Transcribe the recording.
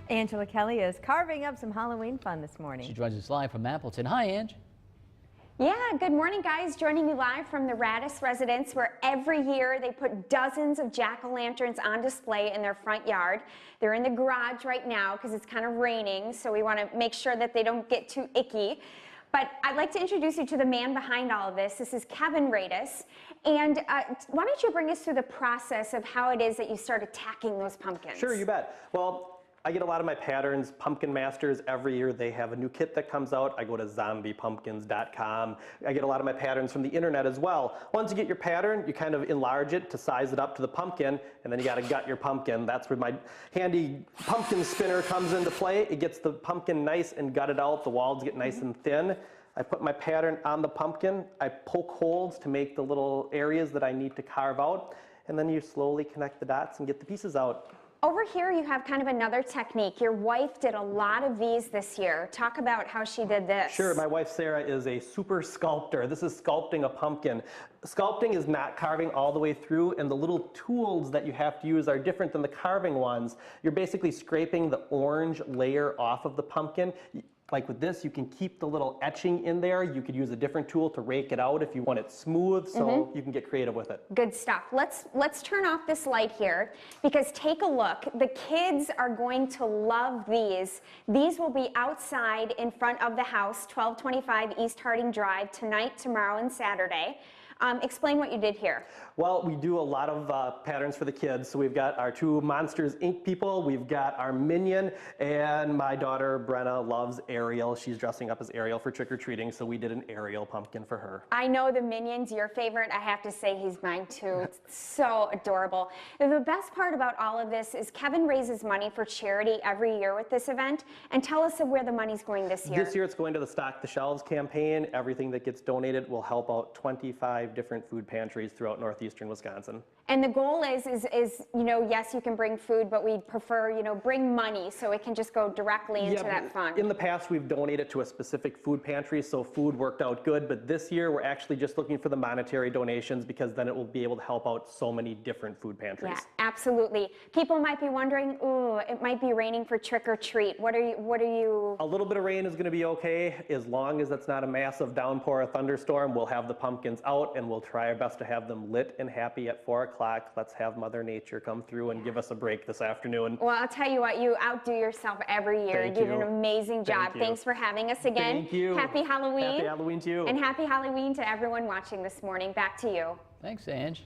Angela Kelly is carving up some Halloween fun this morning. She joins us live from Appleton. Hi, Ange. Yeah, good morning, guys. Joining you live from the Radis residence, where every year they put dozens of jack-o'-lanterns on display in their front yard. They're in the garage right now because it's kind of raining, so we want to make sure that they don't get too icky. But I'd like to introduce you to the man behind all of this. This is Kevin Radis. And why don't you bring us through the process of how it is that you start attacking those pumpkins? Sure, you bet. Well, I get a lot of my patterns, Pumpkin Masters, every year they have a new kit that comes out. I go to zombiepumpkins.com. I get a lot of my patterns from the internet as well. Once you get your pattern, you kind of enlarge it to size it up to the pumpkin, and then you got to gut your pumpkin. That's where my handy pumpkin spinner comes into play. It gets the pumpkin nice and gutted out. The walls get nice and thin. I put my pattern on the pumpkin. I poke holes to make the little areas that I need to carve out, and then you slowly connect the dots and get the pieces out. Over here you have kind of another technique. Your wife did a lot of these this year. Talk about how she did this. Sure, my wife Sarah is a super sculptor. This is sculpting a pumpkin. Sculpting is not carving all the way through, and the little tools that you have to use are different than the carving ones. You're basically scraping the orange layer off of the pumpkin. Like with this, you can keep the little etching in there. You could use a different tool to rake it out if you want it smooth, so you can get creative with it. Good stuff. Let's turn off this light here, because take a look. The kids are going to love these. These will be outside in front of the house, 1225 East Harding Drive, tonight, tomorrow, and Saturday. Explain what you did here. Well, we do a lot of patterns for the kids. So we've got our two Monsters Inc. people, we've got our Minion, and my daughter Brenna loves Ariel. She's dressing up as Ariel for trick-or-treating, so we did an Ariel pumpkin for her. I know the Minion's your favorite. I have to say he's mine too. It's so adorable. The best part about all of this is Kevin raises money for charity every year with this event. And tell us of where the money's going this year. This year it's going to the Stock the Shelves campaign. Everything that gets donated will help out 25 different food pantries throughout northeastern Wisconsin. And the goal is, you know, yes, you can bring food, but we prefer, you know, bring money so it can just go directly into that fund. In the past, we've donated to a specific food pantry, so food worked out good. But this year, we're actually just looking for the monetary donations, because then it will be able to help out so many different food pantries. Yeah, absolutely. People might be wondering, ooh, it might be raining for trick or treat. What are you? A little bit of rain is going to be okay, as long as it's not a massive downpour or thunderstorm. We'll have the pumpkins out, and we'll try our best to have them lit and happy at 4 o'clock. Let's have Mother Nature come through and give us a break this afternoon. Well, I'll tell you what, you outdo yourself every year. You did an amazing job. Thanks for having us again. Thank you. Happy Halloween. Happy Halloween to you. And happy Halloween to everyone watching this morning. Back to you. Thanks, Ange.